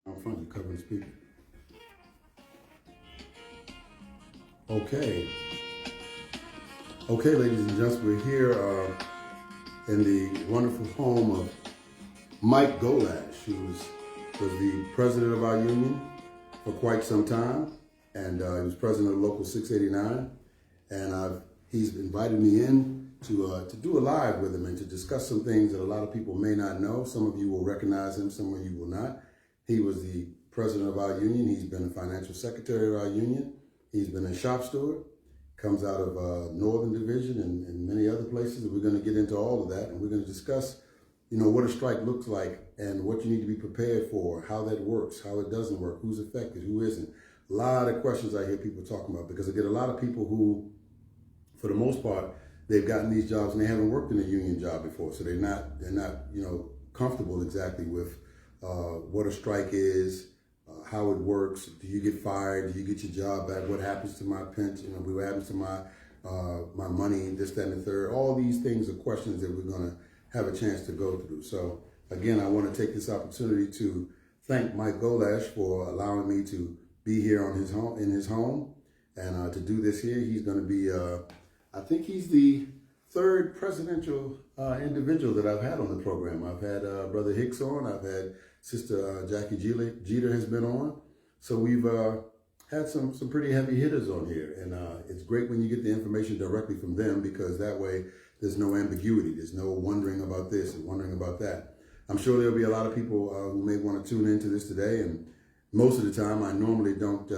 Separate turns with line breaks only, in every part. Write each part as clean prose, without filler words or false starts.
Out front, you cover the speaker. Okay. Okay, ladies and gentlemen, we're here in the wonderful home of Mike Golash, who was the president of our union for quite some time, and he was president of Local 689. And he's invited me in to do a live with him and to discuss some things that a lot of people may not know. Some of you will recognize him, some of you will not. He was the president of our union. He's been the financial secretary of our union. He's been a shop steward, comes out of Northern Division and many other places. And we're going to get into all of that. And we're going to discuss, what a strike looks like and what you need to be prepared for, how that works, how it doesn't work, who's affected, who isn't. A lot of questions I hear people talking about because I get a lot of people who, for the most part, they've gotten these jobs and they haven't worked in a union job before. So they're not, comfortable exactly with what a strike is, how it works. Do you get fired? Do you get your job back? What happens to my pension? What happens to my money? This, that, and the third. All these things are questions that we're going to have a chance to go through. So again, I want to take this opportunity to thank Mike Golash for allowing me to be here in his home, and to do this here. He's going to be, I think he's the third presidential individual that I've had on the program. I've had Brother Hicks on. I've had Sister Jackie Jeter has been on. So we've had some pretty heavy hitters on here. And it's great when you get the information directly from them, because that way there's no ambiguity. There's no wondering about this and wondering about that. I'm sure there'll be a lot of people who may want to tune into this today. And most of the time I normally don't,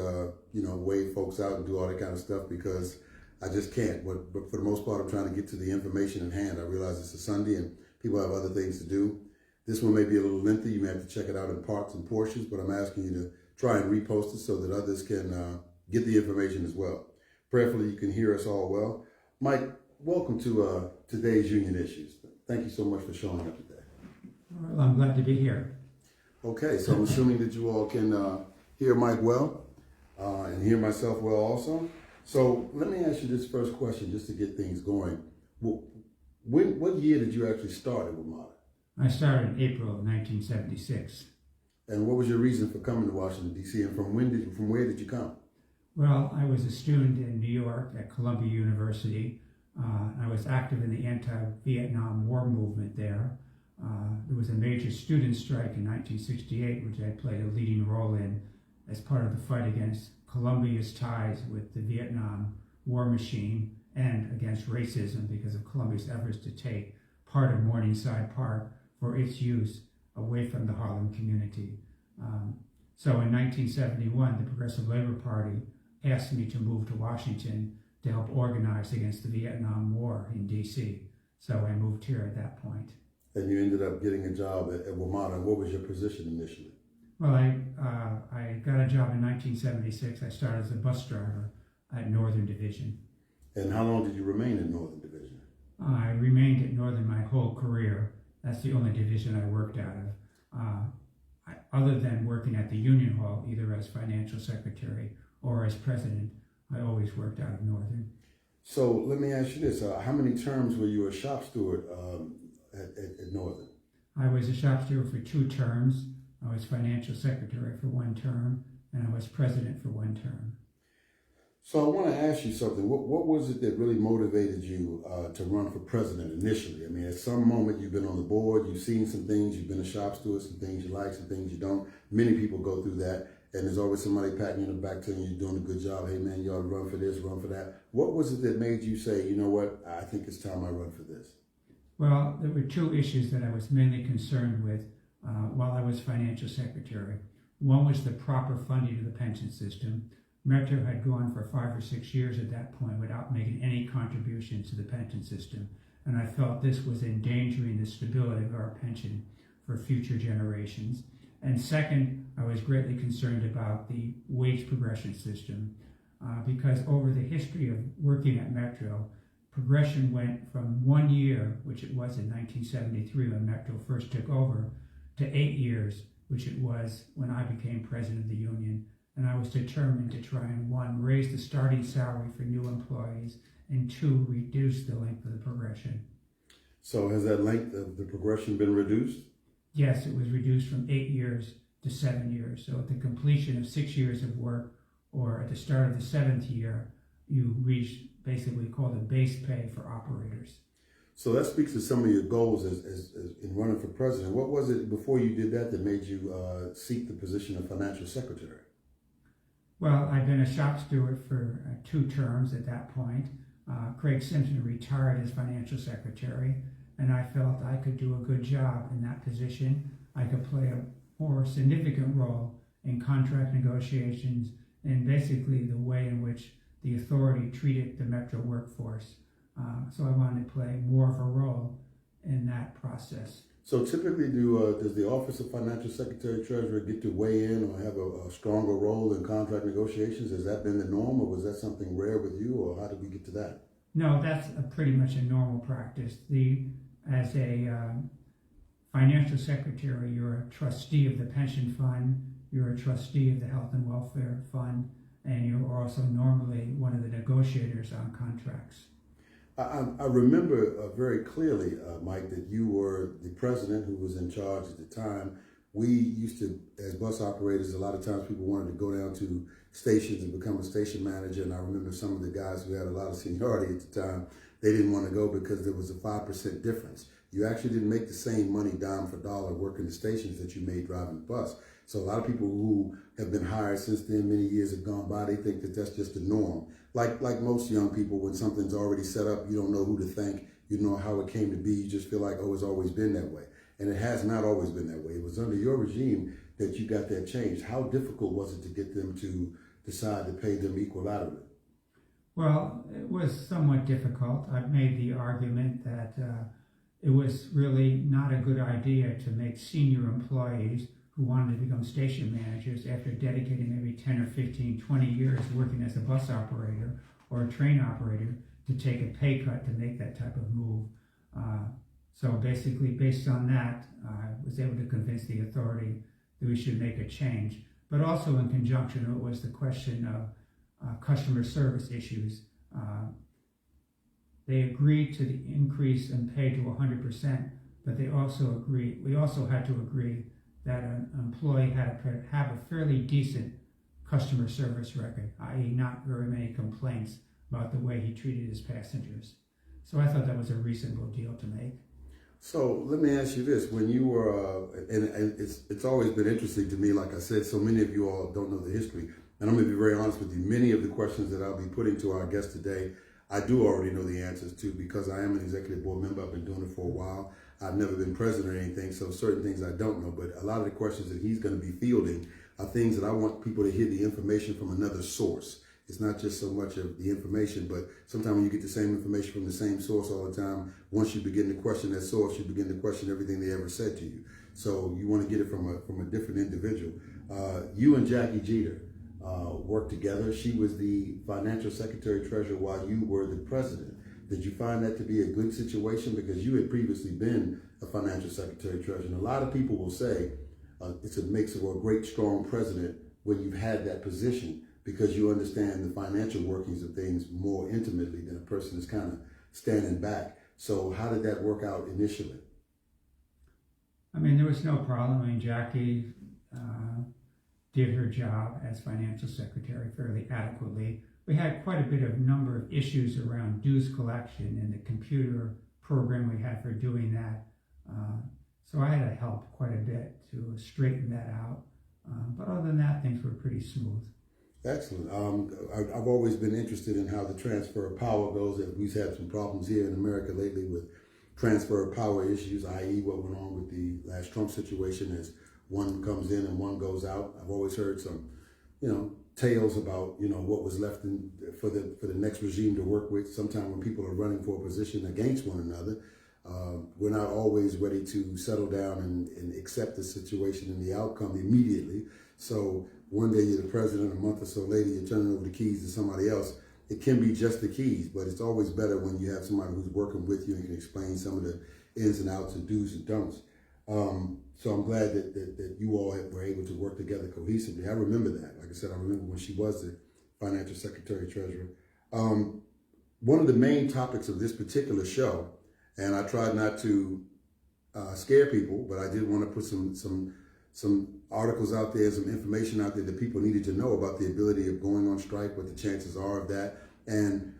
wave folks out and do all that kind of stuff because I just can't. But for the most part, I'm trying to get to the information at hand. I realize it's a Sunday and people have other things to do. This one may be a little lengthy. You may have to check it out in parts and portions, but I'm asking you to try and repost it so that others can get the information as well. Prayerfully, you can hear us all well. Mike, welcome to today's Union Issues. Thank you so much for showing up today.
Well, I'm glad to be here.
Okay, so I'm assuming that you all can hear Mike well and hear myself well also. So let me ask you this first question just to get things going. What year did you actually start at WMATA?
I started in April of 1976.
And what was your reason for coming to Washington, D.C., and from where did you come?
Well, I was a student in New York at Columbia University. I was active in the anti-Vietnam War movement there. There was a major student strike in 1968, which I played a leading role in as part of the fight against Columbia's ties with the Vietnam war machine and against racism because of Columbia's efforts to take part of Morningside Park for its use away from the Harlem community. So in 1971, the Progressive Labor Party asked me to move to Washington to help organize against the Vietnam War in D.C. So I moved here at that point.
And you ended up getting a job at WMATA. What was your position initially?
Well, I got a job in 1976. I started as a bus driver at Northern Division.
And how long did you remain in Northern Division?
I remained at Northern my whole career. That's the only division I worked out of. Other than working at the Union Hall, either as financial secretary or as president, I always worked out of Northern.
So let me ask you this. How many terms were you a shop steward at Northern?
I was a shop steward for 2 terms. I was financial secretary for 1 term, and I was president for 1 term.
So I want to ask you something. What was it that really motivated you to run for president initially? I mean, at some moment you've been on the board, you've seen some things, you've been a shop steward, some things you like, some things you don't. Many people go through that, and there's always somebody patting you on the back telling you you're doing a good job. Hey man, you ought to run for this, run for that. What was it that made you say, you know what, I think it's time I run for this?
Well, there were 2 issues that I was mainly concerned with while I was financial secretary. One was the proper funding of the pension system. Metro had gone for 5 or 6 years at that point without making any contributions to the pension system, and I felt this was endangering the stability of our pension for future generations. And second, I was greatly concerned about the wage progression system because over the history of working at Metro, progression went from 1 year, which it was in 1973 when Metro first took over, to 8 years, which it was when I became president of the union. And I was determined to try and 1, raise the starting salary for new employees, and 2, reduce the length of the progression.
So has that length of the progression been reduced?
Yes, it was reduced from 8 years to 7 years. So at the completion of 6 years of work, or at the start of the 7th year, you reach basically called a base pay for operators.
So that speaks to some of your goals as in running for president. What was it before you did that made you seek the position of financial secretary?
Well, I've been a shop steward for 2 terms at that point. Craig Simpson retired as financial secretary, and I felt I could do a good job in that position. I could play a more significant role in contract negotiations and basically the way in which the authority treated the Metro workforce. So I wanted to play more of a role in that process.
So typically, does the Office of Financial Secretary Treasurer get to weigh in or have a stronger role in contract negotiations? Has that been the norm, or was that something rare with you, or how did we get to that?
No, that's pretty much a normal practice. As a financial secretary, you're a trustee of the pension fund, you're a trustee of the health and welfare fund, and you're also normally one of the negotiators on contracts.
I remember very clearly, Mike, that you were the president who was in charge at the time. We used to, as bus operators, a lot of times people wanted to go down to stations and become a station manager. And I remember some of the guys who had a lot of seniority at the time, they didn't want to go because there was a 5% difference. You actually didn't make the same money dime for dollar working the stations that you made driving the bus. So a lot of people who have been hired since then, many years have gone by, they think that that's just the norm. Like most young people, when something's already set up, you don't know who to thank, you know how it came to be, you just feel like, oh, it's always been that way. And it has not always been that way. It was under your regime that you got that changed. How difficult was it to get them to decide to pay them equilaterally?
Well, it was somewhat difficult. I've made the argument that it was really not a good idea to make senior employees who wanted to become station managers after dedicating maybe 10 or 15, 20 years working as a bus operator or a train operator to take a pay cut to make that type of move. So basically, based on that, I was able to convince the authority that we should make a change. But also in conjunction, it was the question of customer service issues. They agreed to the increase in pay to 100%, but we also had to agree that an employee had to have a fairly decent customer service record, i.e. not very many complaints about the way he treated his passengers. So I thought that was a reasonable deal to make.
So let me ask you this: when you were, and it's always been interesting to me. Like I said, so many of you all don't know the history, and I'm going to be very honest with you. Many of the questions that I'll be putting to our guest today, I do already know the answers to because I am an executive board member. I've been doing it for a while. I've never been president or anything, so certain things I don't know. But a lot of the questions that he's going to be fielding are things that I want people to hear the information from another source. It's not just so much of the information, but sometimes when you get the same information from the same source all the time, once you begin to question that source, you begin to question everything they ever said to you. So you want to get it from a different individual. You and Jackie Jeter worked together. She was the financial secretary treasurer while you were the president. Did you find that to be a good situation? Because you had previously been a financial secretary treasurer. And a lot of people will say it makes a great, strong president when you've had that position, because you understand the financial workings of things more intimately than a person that's kind of standing back. So how did that work out initially?
I mean, there was no problem. I mean, Jackie did her job as financial secretary fairly adequately. We had quite a bit of number of issues around dues collection and the computer program we had for doing that. So I had to help quite a bit to straighten that out. But other than that, things were pretty smooth.
Excellent. I've always been interested in how the transfer of power goes. We've had some problems here in America lately with transfer of power issues, i.e. what went on with the last Trump situation as one comes in and one goes out. I've always heard some, tales about, what was left for the next regime to work with. Sometimes when people are running for a position against one another, we're not always ready to settle down and accept the situation and the outcome immediately. So one day you're the president, a month or so later you're turning over the keys to somebody else. It can be just the keys, but it's always better when you have somebody who's working with you and can explain some of the ins and outs and do's and don'ts. So I'm glad that you all were able to work together cohesively. I remember that. Like I said, I remember when she was the financial secretary treasurer. One of the main topics of this particular show, and I tried not to scare people, but I did want to put some articles out there, some information out there that people needed to know about the ability of going on strike, what the chances are of that. And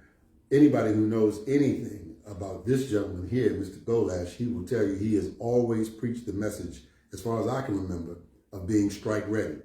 anybody who knows anything about this gentleman here, Mr. Golash, he will tell you he has always preached the message, as far as I can remember, of being strike ready.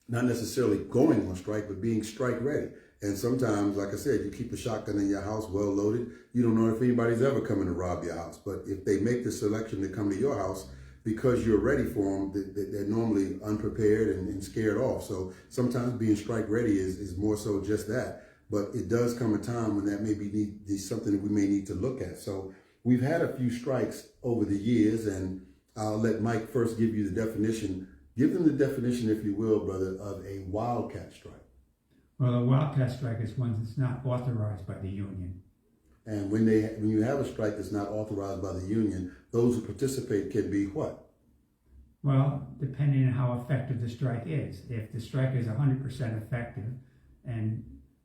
Not necessarily going on strike, but being strike ready. And sometimes, like I said, you keep a shotgun in your house well loaded. You don't know if anybody's ever coming to rob your house. But if they make the selection to come to your house because you're ready for them, they're normally unprepared and scared off. So sometimes being strike ready is more so just that. But it does come a time when that may be something that we may need to look at. So we've had a few strikes over the years, and I'll let Mike first give you the definition. Give them the definition, if you will, brother, of a wildcat strike.
Well, a wildcat strike is one that's not authorized by the union.
And when you have a strike that's not authorized by the union, those who participate can be what?
Well, depending on how effective the strike is. If the strike is 100% effective, and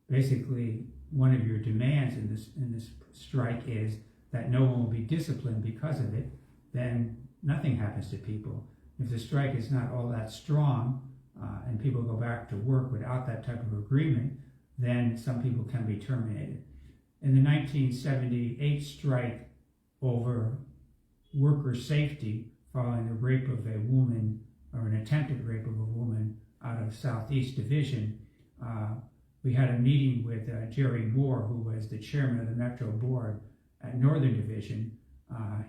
basically one of your demands in this strike is that no one will be disciplined because of it, then nothing happens to people. If the strike is not all that strong and people go back to work without that type of agreement, then some people can be terminated. In the 1978 strike over worker safety following the rape of a woman, or an attempted rape of a woman out of Southeast Division, we had a meeting with Jerry Moore, who was the chairman of the Metro Board at Northern Division.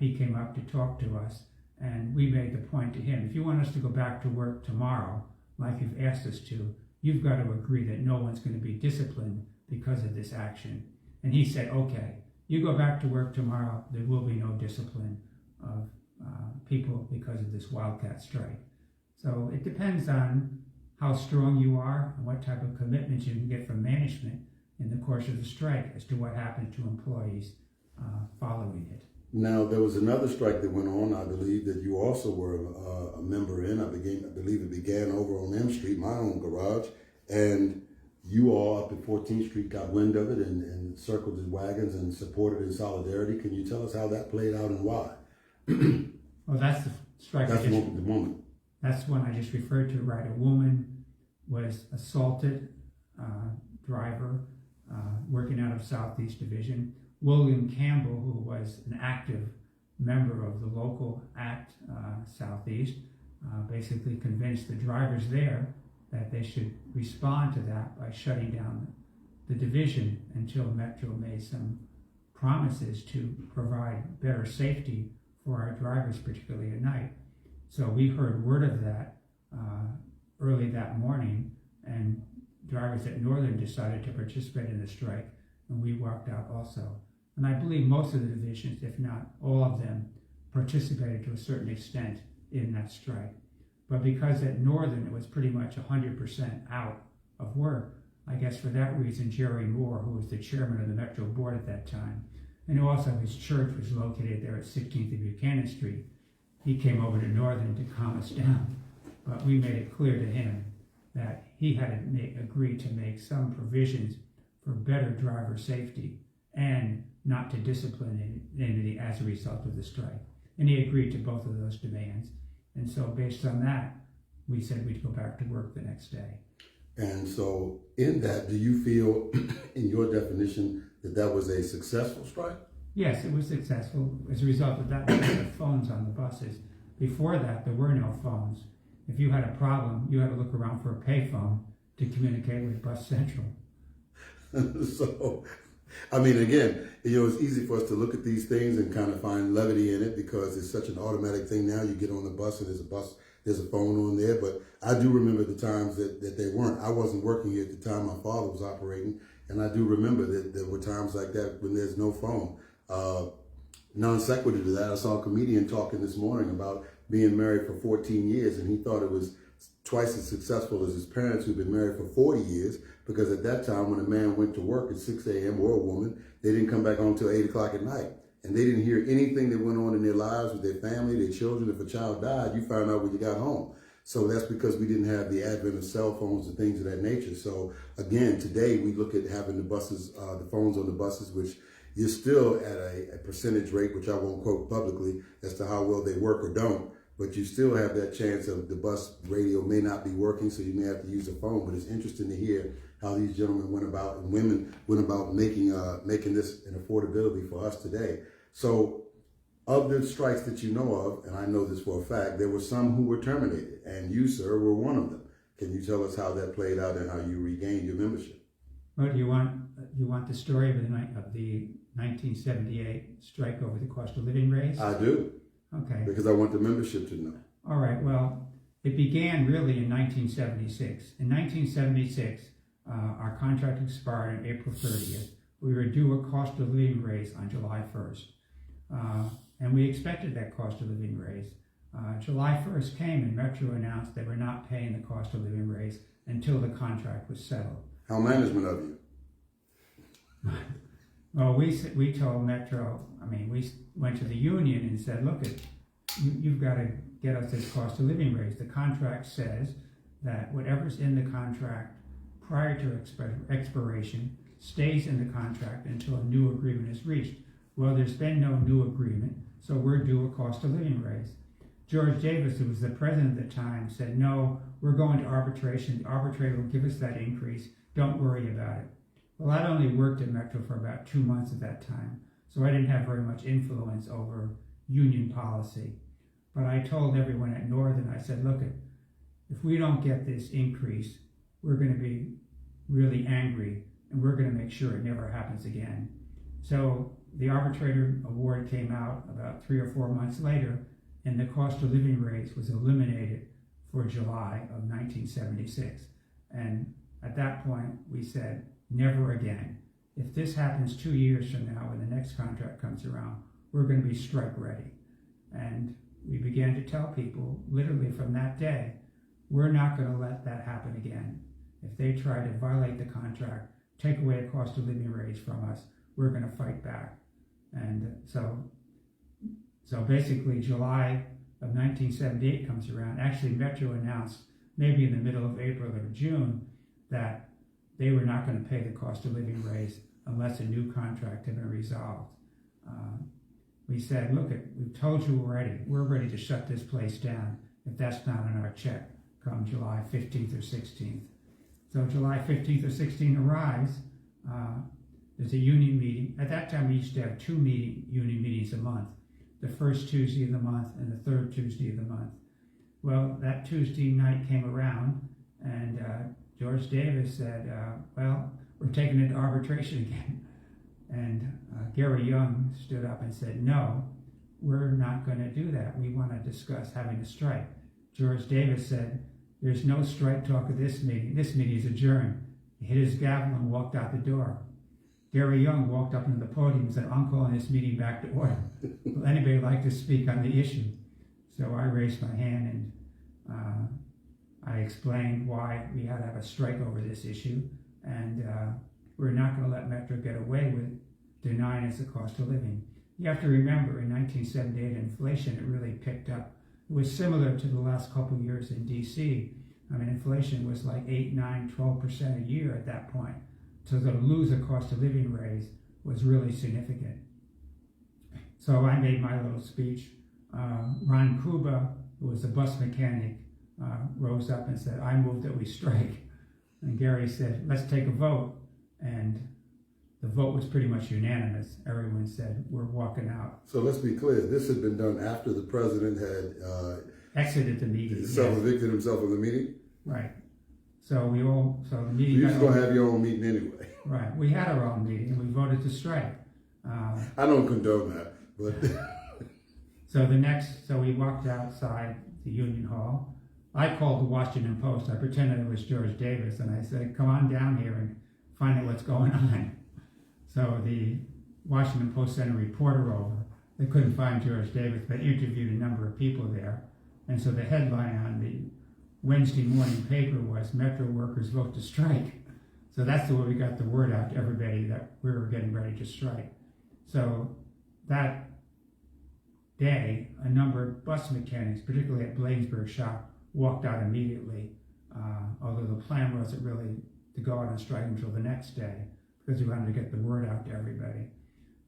He came up to talk to us, and we made the point to him, if you want us to go back to work tomorrow, like you've asked us to, you've got to agree that no one's going to be disciplined because of this action. And he said, okay, you go back to work tomorrow, there will be no discipline of people because of this wildcat strike. So it depends on how strong you are and what type of commitments you can get from management in the course of the strike as to what happens to employees following it.
Now, there was another strike that went on, I believe, that you also were a member in. I believe it began over on M Street, my own garage, and you all up at 14th Street got wind of it and circled the wagons and supported in solidarity. Can you tell us how that played out and why?
Well, that's the strike.
That's the moment.
That's one I just referred to, right? A woman was assaulted, driver, working out of Southeast Division. William Campbell, who was an active member of the local ACT Southeast, basically convinced the drivers there that they should respond to that by shutting down the division until Metro made some promises to provide better safety for our drivers, particularly at night. So we heard word of that early that morning, and drivers at Northern decided to participate in the strike, and we walked out also. And I believe most of the divisions, if not all of them, participated to a certain extent in that strike. But because at Northern it was pretty much 100% out of work, I guess for that reason Jerry Moore, who was the chairman of the Metro Board at that time, and also his church was located there at 16th and Buchanan Street, he came over to Northern to calm us down. But we made it clear to him that he had agreed to make some provisions for better driver safety and not to discipline anybody as a result of the strike. And he agreed to both of those demands. And so based on that, we said we'd go back to work the next day. And
so in that, do you feel, in your definition, that that was a successful strike?
Yes, it was successful. As a result of that, we had the phones on the buses. Before that, there were no phones. If you had a problem, you had to look around for a payphone to communicate with Bus Central.
So, I mean, again, it's easy for us to look at these things and kind of find levity in it because it's such an automatic thing now. You get on the bus and there's a phone on there. But I do remember the times that they weren't. I wasn't working here at the time my father was operating. And I do remember that there were times like that when there's no phone. Non sequitur to that, I saw a comedian talking this morning about being married for 14 years, and he thought it was twice as successful as his parents who'd been married for 40 years, because at that time when a man went to work at 6 a.m. or a woman, they didn't come back home until 8 o'clock at night. And they didn't hear anything that went on in their lives with their family, their children. If a child died, you found out when you got home. So that's because we didn't have the advent of cell phones and things of that nature. So again, today we look at having the buses, the phones on the buses, which you're still at a percentage rate, which I won't quote publicly as to how well they work or don't. but you still have that chance of the bus radio may not be working, so you may have to use a phone. But it's interesting to hear how these gentlemen went about and women went about making this an affordability for us today. So of the strikes that you know of, and I know this for a fact, there were some who were terminated, and you, sir, were one of them. Can you tell us how that played out and how you regained your membership?
Well, you want the story of the 1978 strike over the cost of living raise?
I do.
Okay.
Because I want the membership to know.
All right. Well, it began really in 1976. In 1976, our contract expired on April 30th. We were due a cost of living raise on July 1st. And we expected that cost of living raise. July 1st came and Metro announced they were not paying the cost of living raise until the contract was settled.
How management of you?
Well, we told Metro, we went to the union and said, look, you've got to get us this cost of living raise. The contract says that whatever's in the contract prior to expiration stays in the contract until a new agreement is reached. Well, there's been no new agreement, so we're due a cost of living raise. George Davis, who was the president at the time, said, no, we're going to arbitration. The arbitrator will give us that increase. Don't worry about it. Well, I'd only worked at Metro for about 2 months at that time, so I didn't have very much influence over union policy. But I told everyone at Northern, I said, look, if we don't get this increase, we're going to be really angry, and we're going to make sure it never happens again. So the arbitrator award came out about 3 or 4 months later, and the cost of living raise was eliminated for July of 1976. And at that point, we said, never again. If this happens 2 years from now, when the next contract comes around, we're going to be strike ready. And we began to tell people, literally from that day, we're not going to let that happen again. If they try to violate the contract, take away a cost of living raise from us, we're going to fight back. And so basically July of 1978 comes around. Actually, Metro announced maybe in the middle of April or June that they were not going to pay the cost of living raise unless a new contract had been resolved. We said, look, we've told you already, we're ready to shut this place down if that's not on our check come July 15th or 16th. So July 15th or 16th arrives, there's a union meeting. At that time, we used to have 2 union meetings a month, the first Tuesday of the month and the third Tuesday of the month. Well, that Tuesday night came around, and George Davis said, well, we're taking it to arbitration again. And Gary Young stood up and said, no, we're not going to do that. We want to discuss having a strike. George Davis said, there's no strike talk at this meeting. This meeting is adjourned. He hit his gavel and walked out the door. Gary Young walked up into the podium and said, I'm calling this meeting back to order. Will anybody like to speak on the issue? So I raised my hand and I explained why we had to have a strike over this issue, and we're not going to let Metro get away with denying us the cost of living. You have to remember, in 1978, inflation, it really picked up. It was similar to the last couple of years in D.C. Inflation was like 8, 9, 12% a year at that point. So to lose a cost of living raise was really significant. So I made my little speech. Ron Kuba, who was a bus mechanic, rose up and said, I move that we strike. And Gary said, let's take a vote. And the vote was pretty much unanimous. Everyone said, we're walking out.
So let's be clear, this had been done after the president had
exited the meeting.
Self-evicted himself of the meeting?
Right. So the meeting...
You just going to have your own meeting anyway.
Right. We had our own meeting and we voted to strike.
I don't condone that, but...
So we walked outside the Union Hall. I called the Washington Post. I pretended it was George Davis, and I said, come on down here and find out what's going on. So the Washington Post sent a reporter over. They couldn't find George Davis, but interviewed a number of people there. And so the headline on the Wednesday morning paper was, Metro workers vote to strike. So that's the way we got the word out to everybody that we were getting ready to strike. So that day, a number of bus mechanics, particularly at Bladensburg shop, walked out immediately, although the plan wasn't really to go out on strike until the next day because we wanted to get the word out to everybody.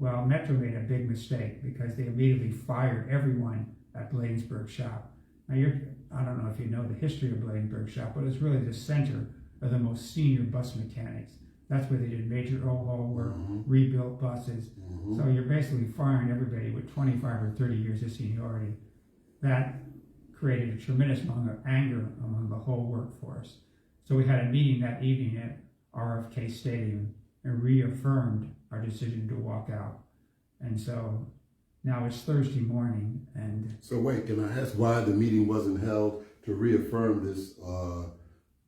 Well, Metro made a big mistake because they immediately fired everyone at Bladensburg shop. Now, I don't know if you know the history of Bladensburg Shop, but it's really the center of the most senior bus mechanics. That's where they did major overhaul work, rebuilt buses. So you're basically firing everybody with 25 or 30 years of seniority. That created a tremendous amount of anger among the whole workforce. So we had a meeting that evening at RFK Stadium and reaffirmed our decision to walk out. And so now it's Thursday morning, and
So wait, can I ask why the meeting wasn't held to reaffirm this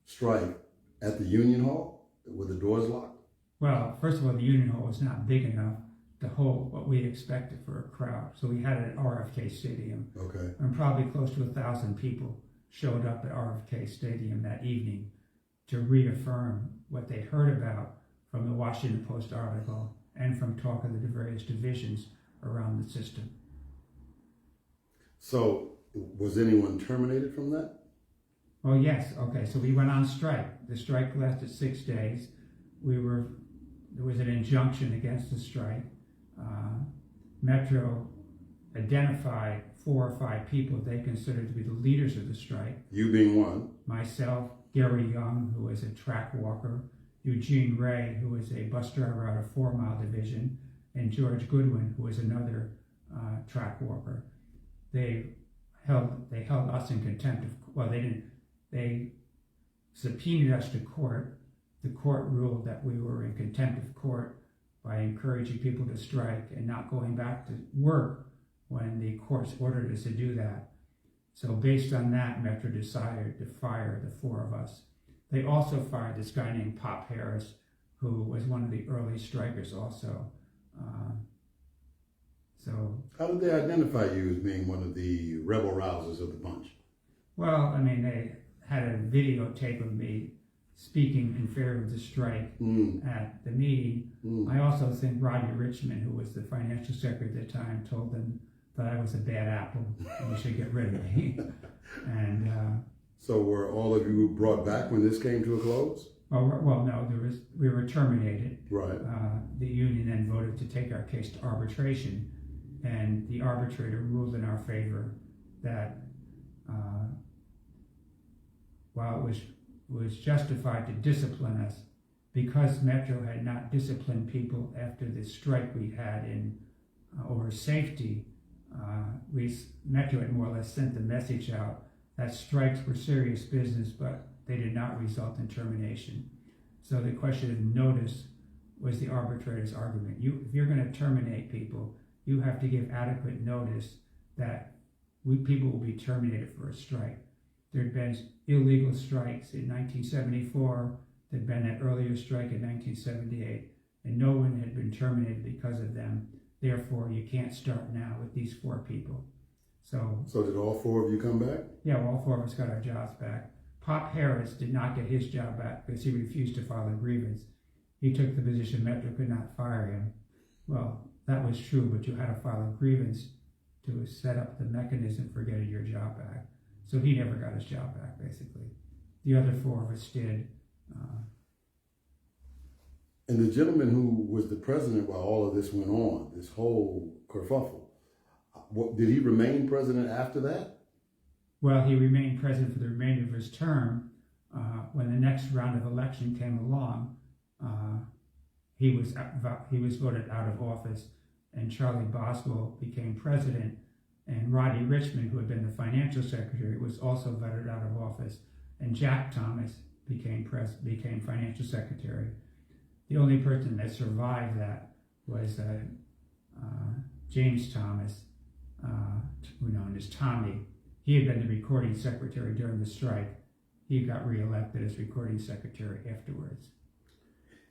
strike at the Union Hall with the doors locked?
well, first of all, the Union Hall was not big enough to hold what we expected for a crowd. So we had it at RFK Stadium,
Okay.
and probably close to 1,000 people showed up at RFK Stadium that evening to reaffirm what they heard about from the Washington Post article and from talk of the various divisions around the system.
So was anyone terminated from that?
Well, yes. Okay, so we went on strike. The strike lasted 6 days. There was an injunction against the strike. Metro identified 4 or 5 people they considered to be the leaders of the strike.
You being one.
Myself, Gary Young, who was a track walker, Eugene Ray, who was a bus driver out of 4 Mile Division, and George Goodwin, who was another track walker. They held us in contempt of, well, they didn't, they subpoenaed us to court. The court ruled that we were in contempt of court by encouraging people to strike and not going back to work when the courts ordered us to do that. So based on that, Metro decided to fire the 4 of us. They also fired this guy named Pop Harris, who was one of the early strikers also. So
How did they identify you as being one of the rebel rousers of the bunch?
well, I mean, they had a videotape of me speaking in favor of the strike at the meeting. I also think Rodney Richmond, who was the financial secretary at the time, told them that I was a bad apple and they should get rid of me. And
So were all of you brought back when this came to a close?
well, no, we were terminated.
Right.
The union then voted to take our case to arbitration, and the arbitrator ruled in our favor that while it was justified to discipline us, because Metro had not disciplined people after the strike we had in over safety, Metro had more or less sent the message out that strikes were serious business, but they did not result in termination. So the question of notice was the arbitrator's argument. If you're going to terminate people, you have to give adequate notice that people will be terminated for a strike. There had been illegal strikes in 1974, there had been that earlier strike in 1978, and no one had been terminated because of them. Therefore, you can't start now with these 4 people. So
did all 4 of you come back?
yeah, all 4 of us got our jobs back. Pop Harris did not get his job back because he refused to file a grievance. He took the position Metro could not fire him. Well, that was true, but you had to file a grievance to set up the mechanism for getting your job back. So he never got his job back, basically. The other 4 of us did.
And the gentleman who was the president while all of this went on, this whole kerfuffle, did he remain president after that?
Well, he remained president for the remainder of his term. When the next round of election came along, he was voted out of office, and Charlie Boswell became president, and Rodney Richmond, who had been the financial secretary, was also voted out of office, and Jack Thomas became financial secretary. The only person that survived that was James Thomas, known as Tommy. He had been the recording secretary during the strike. He got reelected as recording secretary afterwards.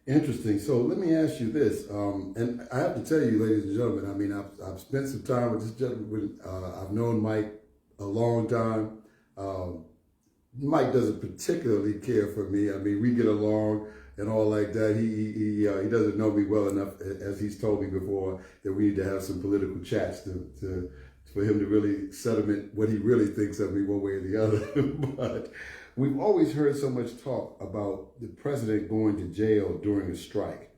Interesting. So let me ask you this, and I have to tell you, ladies and gentlemen, I mean, I've spent some time with this gentleman. I've known Mike a long time. Mike doesn't particularly care for me. I mean, we get along and all like that. He doesn't know me well enough, as he's told me before, that we need to have some political chats for him to really sediment what he really thinks of me one way or the other. But we've always heard so much talk about the president going to jail during a strike.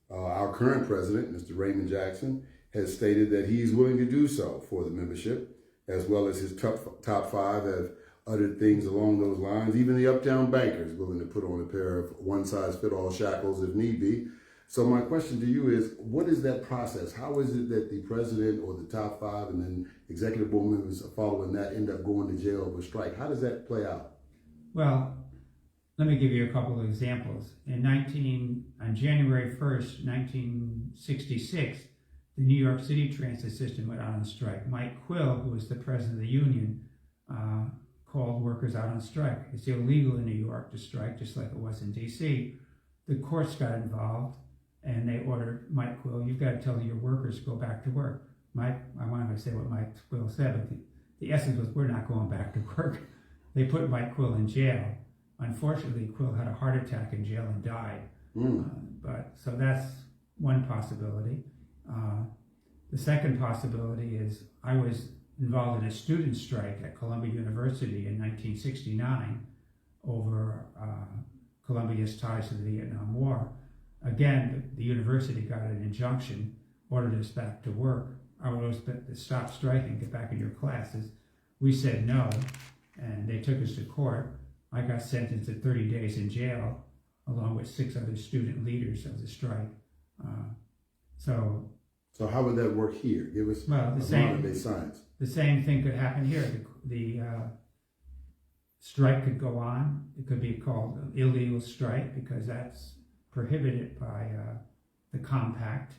Our current president, Mr. Raymond Jackson, has stated that he's willing to do so for the membership. as well as his top five, have uttered things along those lines. Even the uptown bankers willing to put on a pair of one-size-fit-all shackles if need be. So my question to you is, what is that process? How is it that the president or the top five and then executive board members following that end up going to jail over strike? How does that play out?
Well, let me give you a couple of examples. On January 1st, 1966, the New York City transit system went out on strike. Mike Quill, who was the president of the union, called workers out on strike. It's illegal in New York to strike, just like it was in DC. The courts got involved, and they ordered Mike Quill, you've got to tell your workers to go back to work. I wanted to say what Mike Quill said, but the essence was, we're not going back to work. They put Mike Quill in jail. Unfortunately, Quill had a heart attack in jail and died. So that's one possibility. The second possibility is I was involved in a student strike at Columbia University in 1969 over Columbia's ties to the Vietnam War. Again, the university got an injunction, ordered us back to work. I was to stop striking, get back in your classes. We said no, and they took us to court. I got sentenced to 30 days in jail, along with 6 other student leaders of the strike.
So how would that work here? Give us modern day science.
The same thing could happen here. The strike could go on. It could be called an illegal strike because that's prohibited by the compact.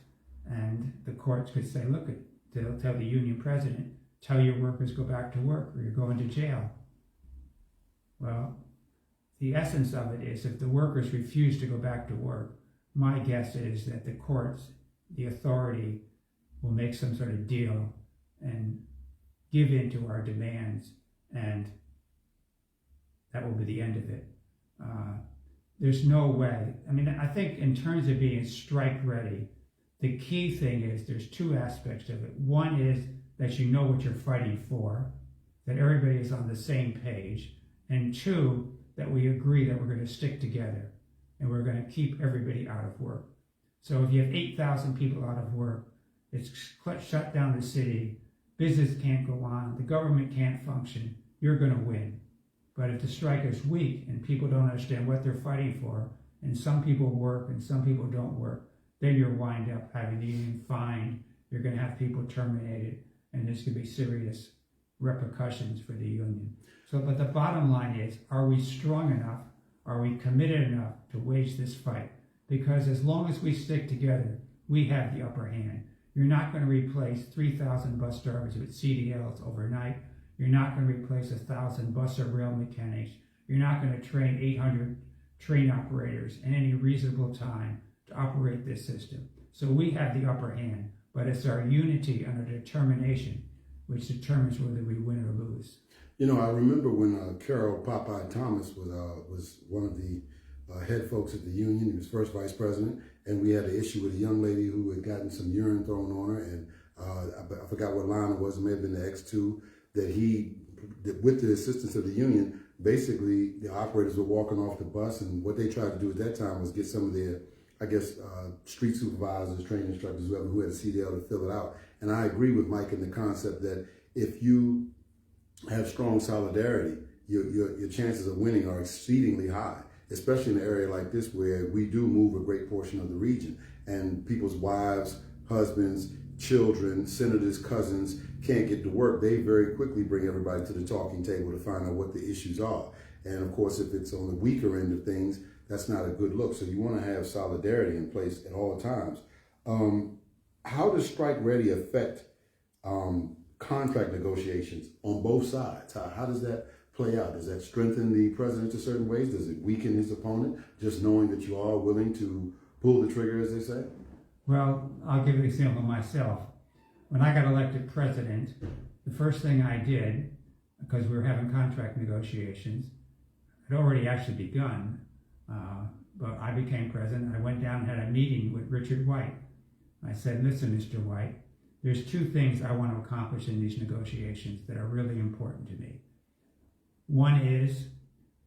And the courts could say, look, they'll tell the union president, tell your workers go back to work or you're going to jail. Well, the essence of it is if the workers refuse to go back to work, my guess is that the courts, the authority, will make some sort of deal and give in to our demands, and that will be the end of it. There's no way. I mean, I think in terms of being strike ready, the key thing is there's 2 aspects of it. One is that you know what you're fighting for, that everybody is on the same page, and 2, that we agree that we're going to stick together and we're going to keep everybody out of work. So if you have 8,000 people out of work, it's shut down the city, business can't go on, the government can't function, you're going to win. But if the strike is weak and people don't understand what they're fighting for, and some people work and some people don't work, then you'll wind up having the union fined, you're going to have people terminated, and there's going to be serious repercussions for the union. So, but the bottom line is, are we strong enough? Are we committed enough to wage this fight? Because as long as we stick together, we have the upper hand. You're not going to replace 3,000 bus drivers with CDLs overnight. You're not going to replace 1,000 bus or rail mechanics. You're not going to train 800 train operators in any reasonable time to operate this system. So we have the upper hand, but it's our unity and our determination which determines whether we win or lose.
You know, I remember when Carol Popeye Thomas was one of the head folks at the union. He was first vice president, and we had an issue with a young lady who had gotten some urine thrown on her, and I forgot what line it was. It may have been the X2, that with the assistance of the union, basically the operators were walking off the bus, and what they tried to do at that time was get some of their, street supervisors, training instructors, whoever, who had a CDL to fill it out. And I agree with Mike in the concept that if you have strong solidarity, your chances of winning are exceedingly high, especially in an area like this where we do move a great portion of the region, and people's wives, husbands, children, senators, cousins can't get to work. They very quickly bring everybody to the talking table to find out what the issues are. And of course, if it's on the weaker end of things, that's not a good look. So you want to have solidarity in place at all times. How does strike ready affect contract negotiations on both sides? How does that play out? Does that strengthen the president in certain ways? Does it weaken his opponent, just knowing that you are willing to pull the trigger, as they say?
Well, I'll give you an example of myself. When I got elected president, the first thing I did, because we were having contract negotiations, had already actually begun, but I became president. I went down and had a meeting with Richard White. I said, listen, Mr. White, there's 2 things I want to accomplish in these negotiations that are really important to me. One is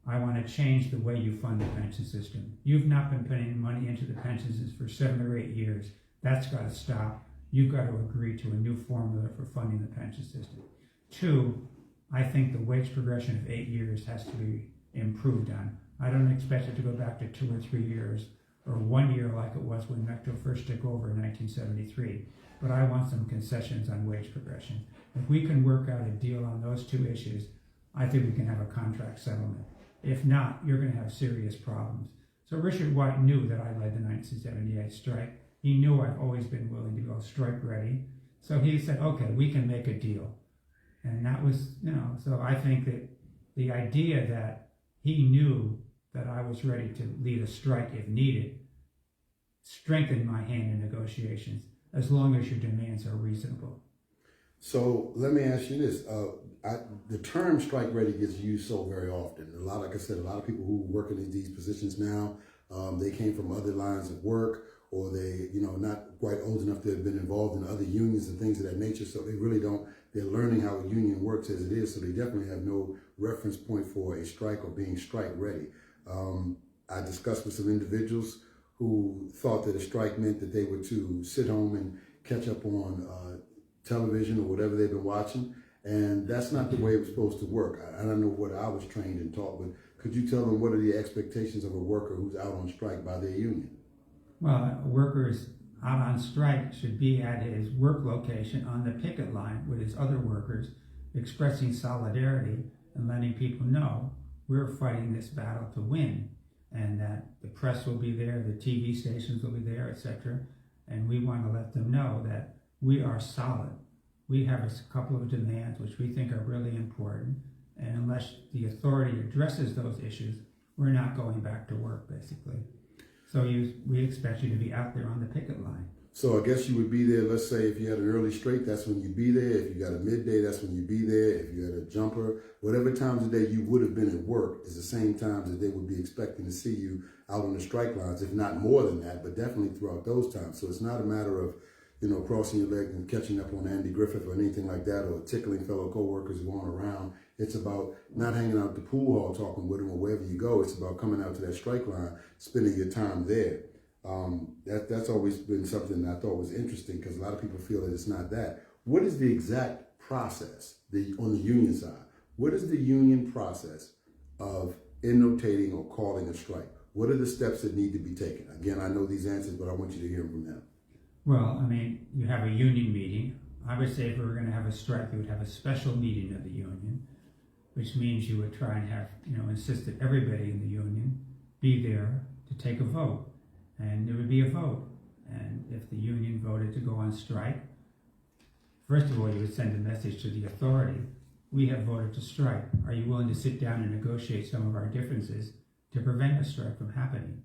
I want to change the way you fund the pension system. You've not been putting money into the pensions for 7 or 8 years. That's got to stop. You've got to agree to a new formula for funding the pension system. Two, I think the wage progression of 8 years has to be improved on. I don't expect it to go back to 2 or 3 years or 1 year like it was when Metro first took over in 1973. But I want some concessions on wage progression. If we can work out a deal on those two issues, I think we can have a contract settlement. If not, you're going to have serious problems. So Richard White knew that I led the 1978 strike. He knew I've always been willing to go strike ready. So he said, okay, we can make a deal. And that was, so I think that the idea that he knew that I was ready to lead a strike if needed strengthened my hand in negotiations, as long as your demands are reasonable.
So let me ask you this. The term strike ready gets used so very often. Like I said, a lot of people who work in these positions now, they came from other lines of work, or they, not quite old enough to have been involved in other unions and things of that nature. So they really don't, they're learning how a union works as it is. So they definitely have no reference point for a strike or being strike ready. I discussed with some individuals who thought that a strike meant that they were to sit home and catch up on television or whatever they've been watching. And that's not the way it was supposed to work. I don't know what I was trained and taught, but could you tell them what are the expectations of a worker who's out on strike by their union?
Well, workers out on strike should be at his work location on the picket line with his other workers, expressing solidarity and letting people know we're fighting this battle to win, and that the press will be there, the TV stations will be there, etc. And we want to let them know that we are solid. We have a couple of demands which we think are really important, and unless the authority addresses those issues, we're not going back to work, basically. So we expect you to be out there on the picket line.
So I guess you would be there, let's say if you had an early straight, that's when you'd be there. If you got a midday, that's when you'd be there. If you had a jumper, whatever times of day you would have been at work is the same times that they would be expecting to see you out on the strike lines, if not more than that, but definitely throughout those times. So it's not a matter of, crossing your legs and catching up on Andy Griffith or anything like that, or tickling fellow coworkers going around. It's about not hanging out at the pool hall talking with them or wherever you go. It's about coming out to that strike line, spending your time there. That's always been something that I thought was interesting, because a lot of people feel that it's not that. What is the exact process on the union side? What is the union process of annotating or calling a strike? What are the steps that need to be taken? Again, I know these answers, but I want you to hear them from them.
Well, you have a union meeting. I would say if we were going to have a strike, we would have a special meeting of the union, which means you would try and have, insist that everybody in the union be there to take a vote. And there would be a vote. And if the union voted to go on strike, first of all, you would send a message to the authority. We have voted to strike. Are you willing to sit down and negotiate some of our differences to prevent a strike from happening?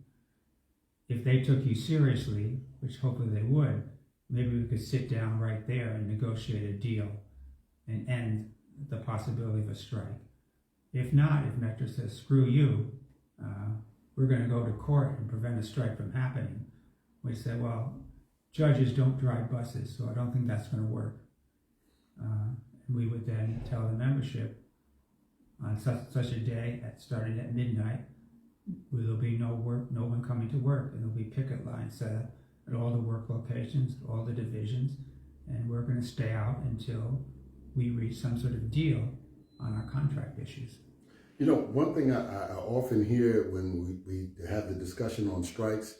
If they took you seriously, which hopefully they would, maybe we could sit down right there and negotiate a deal and end the possibility of a strike. If not, if Metro says, screw you, we're going to go to court and prevent a strike from happening, we say, well, judges don't drive buses, so I don't think that's going to work. We would then tell the membership on such a day, starting at midnight, there'll be no work, no one coming to work, and there'll be picket lines set up at all the work locations, all the divisions, and we're going to stay out until we reach some sort of deal on our contract issues.
One thing I often hear when we have the discussion on strikes,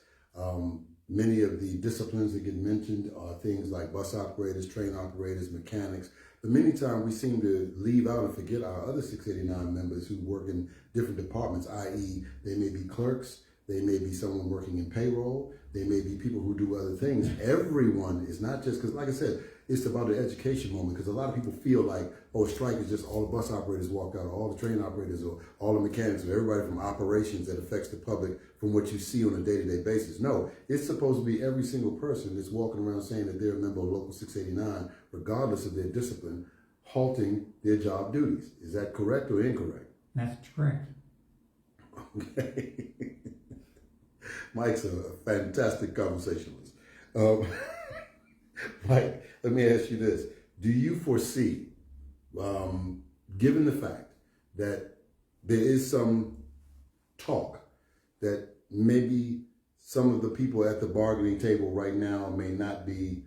many of the disciplines that get mentioned are things like bus operators, train operators, mechanics. But many times we seem to leave out and forget our other 689 members who work in different departments, i.e. they may be clerks, they may be someone working in payroll, they may be people who do other things. Everyone is not just, because like I said, it's about the education moment, because a lot of people feel like, oh, a strike is just all the bus operators walk out, or all the train operators, or all the mechanics, or everybody from operations that affects the public from what you see on a day-to-day basis. No, it's supposed to be every single person that's walking around saying that they're a member of Local 689, regardless of their discipline, halting their job duties. Is that correct or incorrect?
That's correct.
Okay. Mike's a fantastic conversationalist. Mike, let me ask you this. Do you foresee, given the fact that there is some talk that maybe some of the people at the bargaining table right now may not be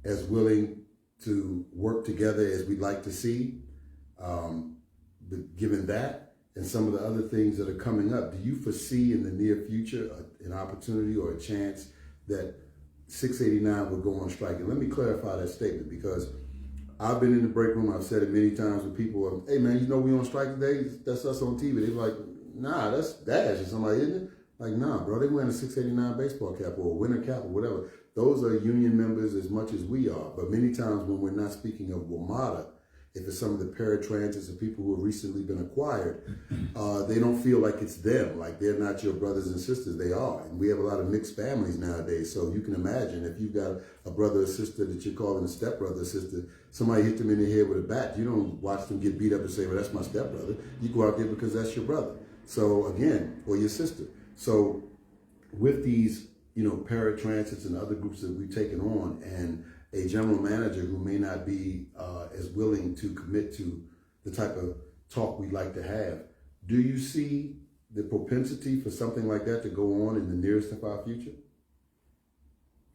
as willing to work together as we'd like to see, But given that and some of the other things that are coming up, do you foresee in the near future an opportunity or a chance that 689 would go on strike? And let me clarify that statement, because I've been in the break room. I've said it many times with people. Hey man, you know we on strike today? That's us on TV. They're like, nah, that's Dash or somebody, isn't it? Like, nah, bro, they wearing a 689 baseball cap or a winter cap or whatever. Those are union members as much as we are. But many times when we're not speaking of WMATA, if it's some of the paratransits or people who have recently been acquired, they don't feel like it's them, like they're not your brothers and sisters. They are. And we have a lot of mixed families nowadays. So you can imagine if you've got a brother or sister that you're calling a stepbrother or sister, somebody hit them in the head with a bat, you don't watch them get beat up and say, well, that's my stepbrother. You go out there because that's your brother. So again, or your sister. So with these, paratransits and other groups that we've taken on, and a general manager who may not be as willing to commit to the type of talk we'd like to have, do you see the propensity for something like that to go on in the nearest of our future?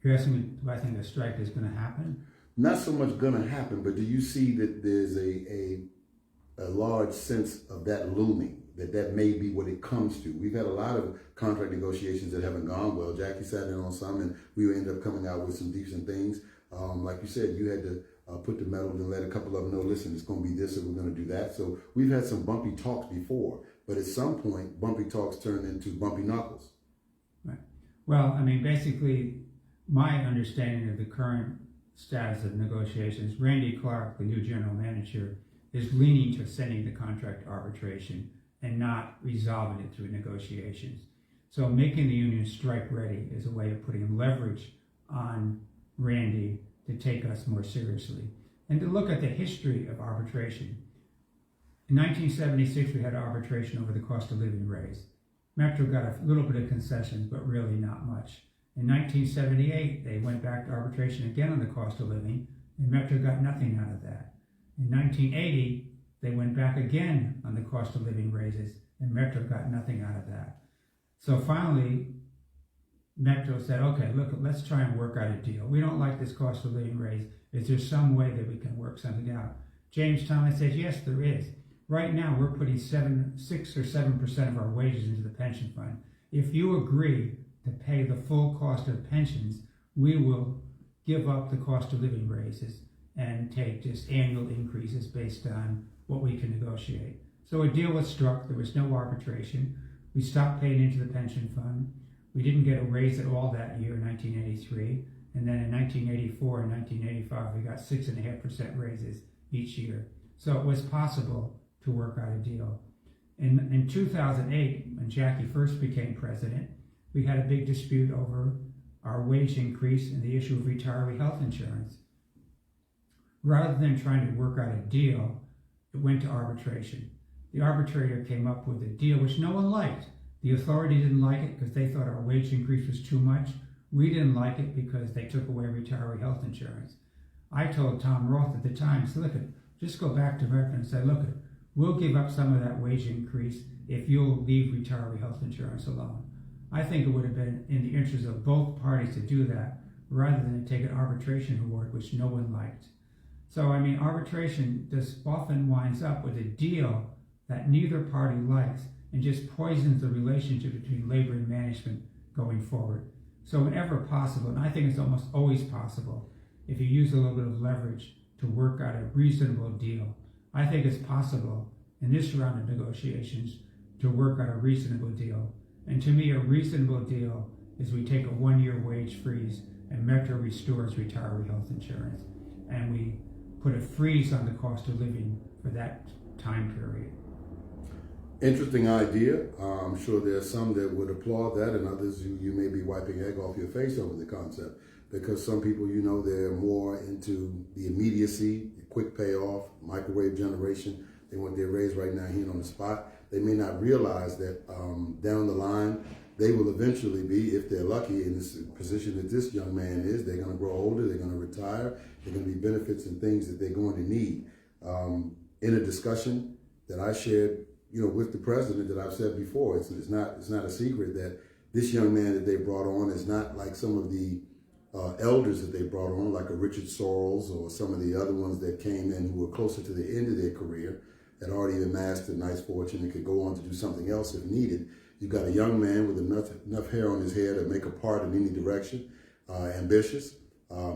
You're asking me, do I think a strike is going to happen?
Not so much going to happen, but do you see that there's a large sense of that looming, that may be what it comes to? We've had a lot of contract negotiations that haven't gone well. Jackie sat in on some, and we ended up coming out with some decent things. Like you said, you had to put the metal and let a couple of them know, listen, it's going to be this or we're going to do that. So we've had some bumpy talks before, but at some point, bumpy talks turn into bumpy knuckles.
Right. Well, I mean, basically, my understanding of the current status of negotiations, Randy Clark, the new general manager, is leaning to sending the contract to arbitration and not resolving it through negotiations. So making the union strike ready is a way of putting leverage on Randy to take us more seriously. And to look at the history of arbitration. In 1976, we had arbitration over the cost of living raise. Metro got a little bit of concessions, but really not much. In 1978, they went back to arbitration again on the cost of living, and Metro got nothing out of that. In 1980, they went back again on the cost of living raises, and Metro got nothing out of that. So finally, Metro said, okay, look, let's try and work out a deal. We don't like this cost of living raise. Is there some way that we can work something out? James Thomas says, yes, there is. Right now, we're putting 6 or 7% of our wages into the pension fund. If you agree to pay the full cost of pensions, we will give up the cost of living raises and take just annual increases based on what we can negotiate. So a deal was struck. There was no arbitration. We stopped paying into the pension fund. We didn't get a raise at all that year, 1983. And then in 1984 and 1985, we got 6.5% raises each year. So it was possible to work out a deal. In 2008, when Jackie first became president, we had a big dispute over our wage increase and the issue of retiree health insurance. Rather than trying to work out a deal, it went to arbitration. The arbitrator came up with a deal which no one liked. The authority didn't like it because they thought our wage increase was too much. We didn't like it because they took away retiree health insurance. I told Tom Roth at the time, so look, just go back to Metro and say, look, we'll give up some of that wage increase if you'll leave retiree health insurance alone. I think it would have been in the interest of both parties to do that rather than to take an arbitration award, which no one liked. So, I mean, arbitration just often winds up with a deal that neither party likes and just poisons the relationship between labor and management going forward. So whenever possible, and I think it's almost always possible, if you use a little bit of leverage to work out a reasonable deal, I think it's possible in this round of negotiations to work out a reasonable deal. And to me, a reasonable deal is we take a 1-year wage freeze and Metro restores retiree health insurance. And we put a freeze on the cost of living for that time period.
Interesting idea. I'm sure there are some that would applaud that, and others you may be wiping egg off your face over the concept, because some people, they're more into the immediacy, the quick payoff, microwave generation. They want their raise right now, here on the spot. They may not realize that down the line, they will eventually be, if they're lucky, in this position that this young man is. They're going to grow older, they're going to retire, there are going to be benefits and things that they're going to need. In a discussion that I shared, with the president, that I've said before, it's not a secret that this young man that they brought on is not like some of the elders that they brought on, like a Richard Sorrells or some of the other ones that came in who were closer to the end of their career. had already amassed a nice fortune and could go on to do something else if needed. You've got a young man with enough hair on his head to make a part in any direction, ambitious.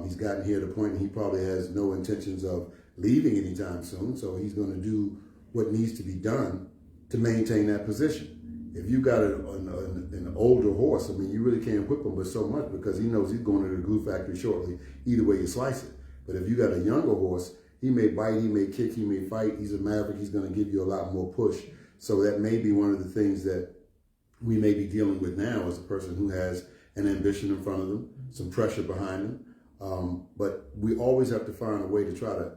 He's gotten here to the point he probably has no intentions of leaving anytime soon, so he's going to do what needs to be done to maintain that position. If you got an older horse, I mean, you really can't whip him with so much because he knows he's going to the glue factory shortly, either way you slice it. But if you got a younger horse, he may bite, he may kick, he may fight. He's a maverick. He's going to give you a lot more push. So that may be one of the things that we may be dealing with now as a person who has an ambition in front of them, some pressure behind them. But we always have to find a way to try to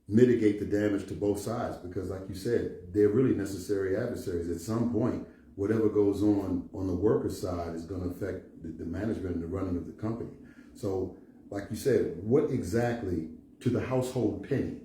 mitigate the damage to both sides because, like you said, they're really necessary adversaries. At some point, whatever goes on the worker side is going to affect the management and the running of the company. So, like you said, what exactly to the household penny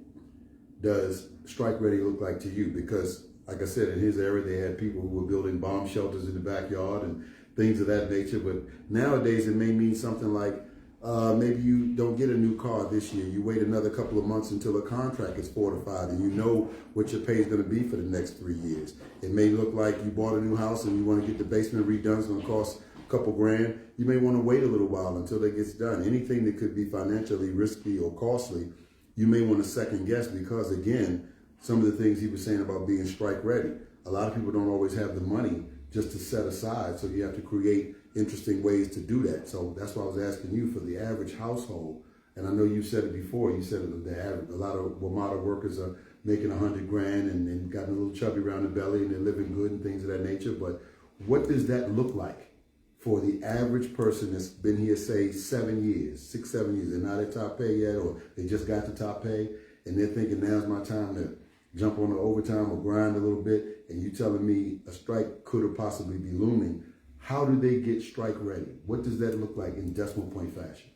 does Strike Ready look like to you? Because, like I said, in his era, they had people who were building bomb shelters in the backyard and things of that nature. But nowadays, it may mean something like maybe you don't get a new car this year. You wait another couple of months until a contract is fortified and you know what your pay is going to be for the next 3 years. It may look like you bought a new house and you want to get the basement redone. It's going to cost a couple grand. You may want to wait a little while until that gets done. Anything that could be financially risky or costly, you may want to second guess because, again, some of the things he was saying about being strike ready. A lot of people don't always have the money just to set aside, so you have to create interesting ways to do that. So that's why I was asking you for the average household. And I know you said it before. You said that the average, a lot of WMATA workers are making 100 grand and gotten a little chubby around the belly and they're living good and things of that nature. But what does that look like for the average person that's been here, say, 7 years, 6, 7 years, they're not at top pay yet, or they just got to top pay, and they're thinking now's my time to jump on the overtime or grind a little bit, and you telling me a strike could or possibly be looming. How do they get strike ready? What does that look like in decimal point fashion?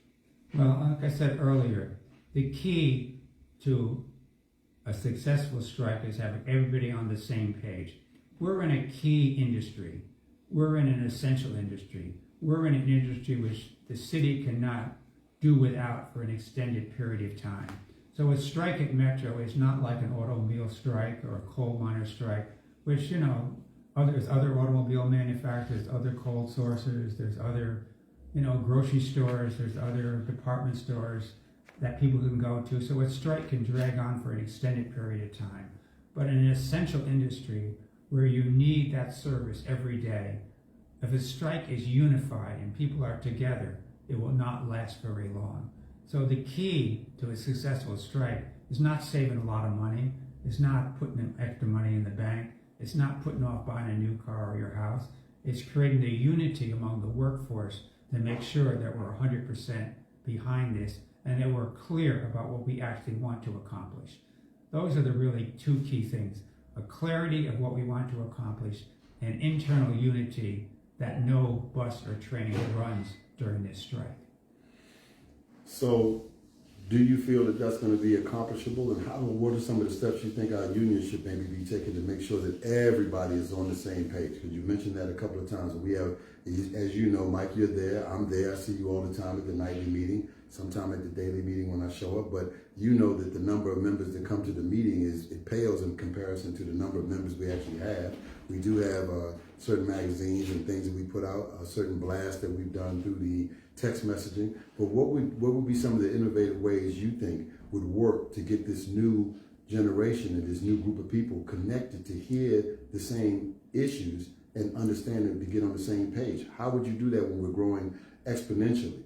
Well, like I said earlier, the key to a successful strike is having everybody on the same page. We're in a key industry. We're in an essential industry. We're in an industry which the city cannot do without for an extended period of time. So a strike at Metro is not like an automobile strike or a coal miner strike, which, there's other automobile manufacturers, other coal sources, there's other, grocery stores, there's other department stores that people can go to. So a strike can drag on for an extended period of time. But in an essential industry where you need that service every day, if a strike is unified and people are together, it will not last very long. So the key to a successful strike is not saving a lot of money, it's not putting extra money in the bank, it's not putting off buying a new car or your house. It's creating the unity among the workforce to make sure that we're 100% behind this and that we're clear about what we actually want to accomplish. Those are the really two key things: a clarity of what we want to accomplish and internal unity that no bus or train runs during this strike.
So do you feel that that's going to be accomplishable, and what are some of the steps you think our union should maybe be taking to make sure that everybody is on the same page? Because you mentioned that a couple of times. We have, as you know, Mike, you're there, I'm there, I see you all the time at the nightly meeting, sometime at the daily meeting when I show up, but you know that the number of members that come to the meeting it pales in comparison to the number of members we actually have. We do have certain magazines and things that we put out, a certain blast that we've done through the text messaging. But what would be some of the innovative ways you think would work to get this new generation and this new group of people connected to hear the same issues and understand them to get on the same page? How would you do that when we're growing exponentially?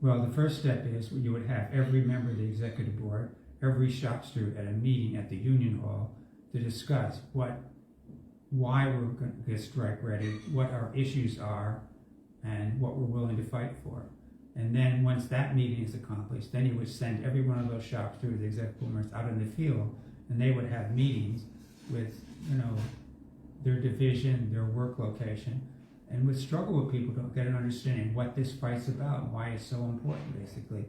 Well, the first step is you would have every member of the executive board, every shop steward at a meeting at the union hall to discuss why we're going to get strike ready, what our issues are, and what we're willing to fight for. And then once that meeting is accomplished, then you would send every one of those shop stewards, executive board members, out in the field, and they would have meetings with, their division, their work location, and would struggle with people to get an understanding what this fight's about and why it's so important, basically.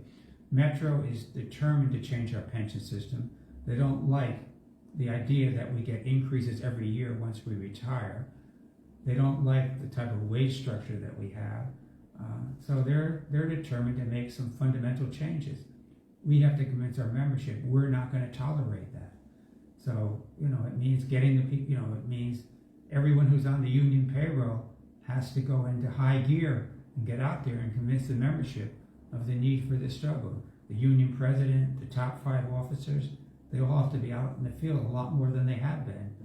Metro is determined to change our pension system. They don't like the idea that we get increases every year once we retire. They don't like the type of wage structure that we have. So they're determined to make some fundamental changes. We have to convince our membership we're not going to tolerate that. So, it means getting the people, it means everyone who's on the union payroll has to go into high gear and get out there and convince the membership of the need for this struggle. The union president, the top 5 officers, they all have to be out in the field a lot more than they have been,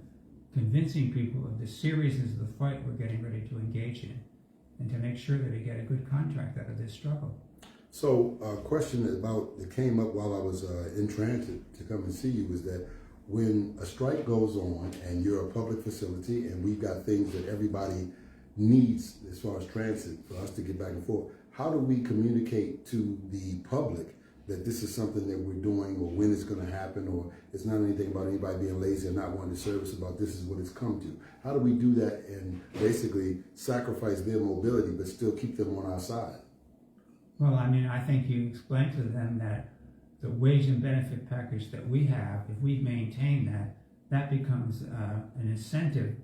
convincing people of the seriousness of the fight we're getting ready to engage in, and to make sure that we get a good contract out of this struggle.
So a question that came up while I was in transit to come and see you was that when a strike goes on and you're a public facility and we've got things that everybody needs as far as transit for us to get back and forth, how do we communicate to the public that this is something that we're doing, or when it's going to happen, or it's not anything about anybody being lazy and not wanting to service, about this is what it's come to? How do we do that and basically sacrifice their mobility but still keep them on our side?
Well, I think you explained to them that the wage and benefit package that we have, if we maintain that becomes an incentive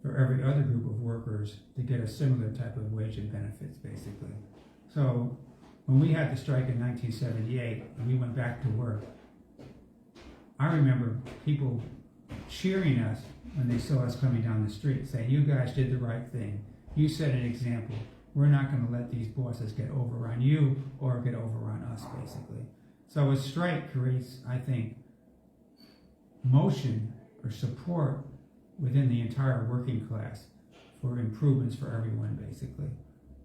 for every other group of workers to get a similar type of wage and benefits, basically. So when we had the strike in 1978 and we went back to work, I remember people cheering us when they saw us coming down the street, saying, "You guys did the right thing. You set an example. We're not going to let these bosses get over on you or get over on us," basically. So a strike creates, I think, motion or support within the entire working class for improvements for everyone, basically.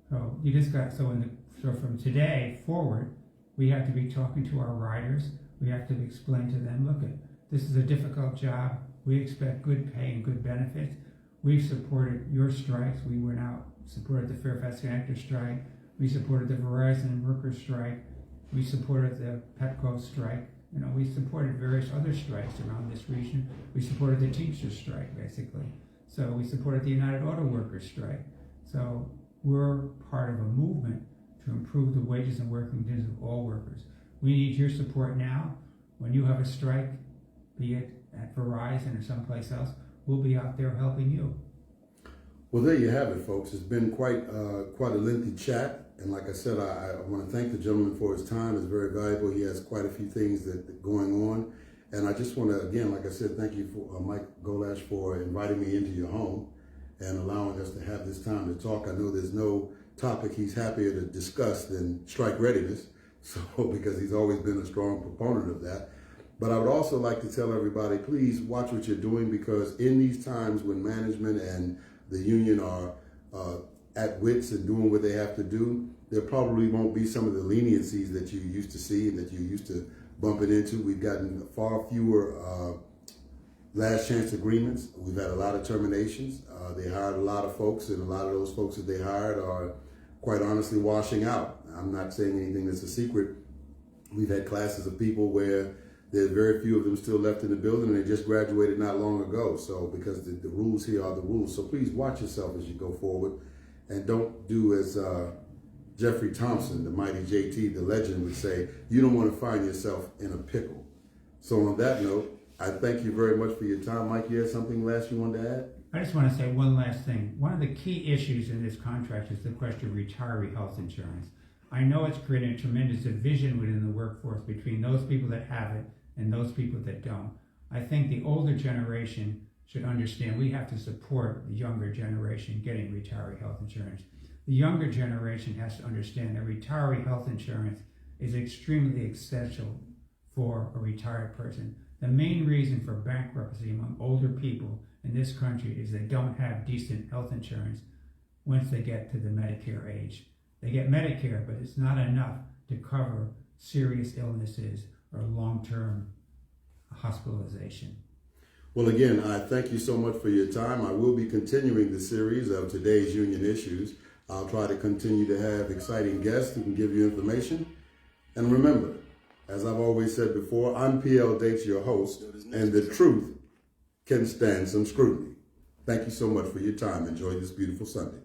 So from today forward, we have to be talking to our riders. We have to explain to them, look, this is a difficult job. We expect good pay and good benefits. We've supported your strikes. We went out, supported the Fairfax Connector strike. We supported the Verizon workers strike. We supported the Petco strike. We supported various other strikes around this region. We supported the Teamsters strike, basically. So we supported the United Auto Workers strike. So we're part of a movement to improve the wages and working conditions of all workers. We need your support now. When you have a strike, be it at Verizon or someplace else, we'll be out there helping you.
Well, there you have it, folks. It's been quite a lengthy chat. And like I said, I want to thank the gentleman for his time. It's very valuable. He has quite a few things that going on. And I just want to, again, like I said, thank you for Mike Golash for inviting me into your home and allowing us to have this time to talk. I know there's no topic he's happier to discuss than strike readiness, so because he's always been a strong proponent of that. But I would also like to tell everybody, please watch what you're doing, because in these times when management and the union are at wits and doing what they have to do, there probably won't be some of the leniencies that you used to see and that you used to bumping into. We've gotten far fewer last chance agreements. We've had a lot of terminations. They hired a lot of folks, and a lot of those folks that they hired are quite honestly washing out. I'm not saying anything that's a secret. We've had classes of people where there's very few of them still left in the building, and they just graduated not long ago. So because the rules here are the rules. So please watch yourself as you go forward, and don't do as Jeffrey Thompson, the mighty JT, the legend, would say, you don't want to find yourself in a pickle. So on that note, I thank you very much for your time. Mike, you had something last you wanted to add?
I just want to say one last thing. One of the key issues in this contract is the question of retiree health insurance. I know it's creating a tremendous division within the workforce between those people that have it and those people that don't. I think the older generation should understand we have to support the younger generation getting retiree health insurance. The younger generation has to understand that retiree health insurance is extremely essential for a retired person. The main reason for bankruptcy among older people in this country is they don't have decent health insurance once they get to the Medicare age. They get Medicare, but it's not enough to cover serious illnesses or long-term hospitalization.
Well, again, I thank you so much for your time. I will be continuing the series of today's union issues. I'll try to continue to have exciting guests who can give you information. And remember, as I've always said before, I'm PL Dates, your host, and the truth can stand some scrutiny. Thank you so much for your time. Enjoy this beautiful Sunday.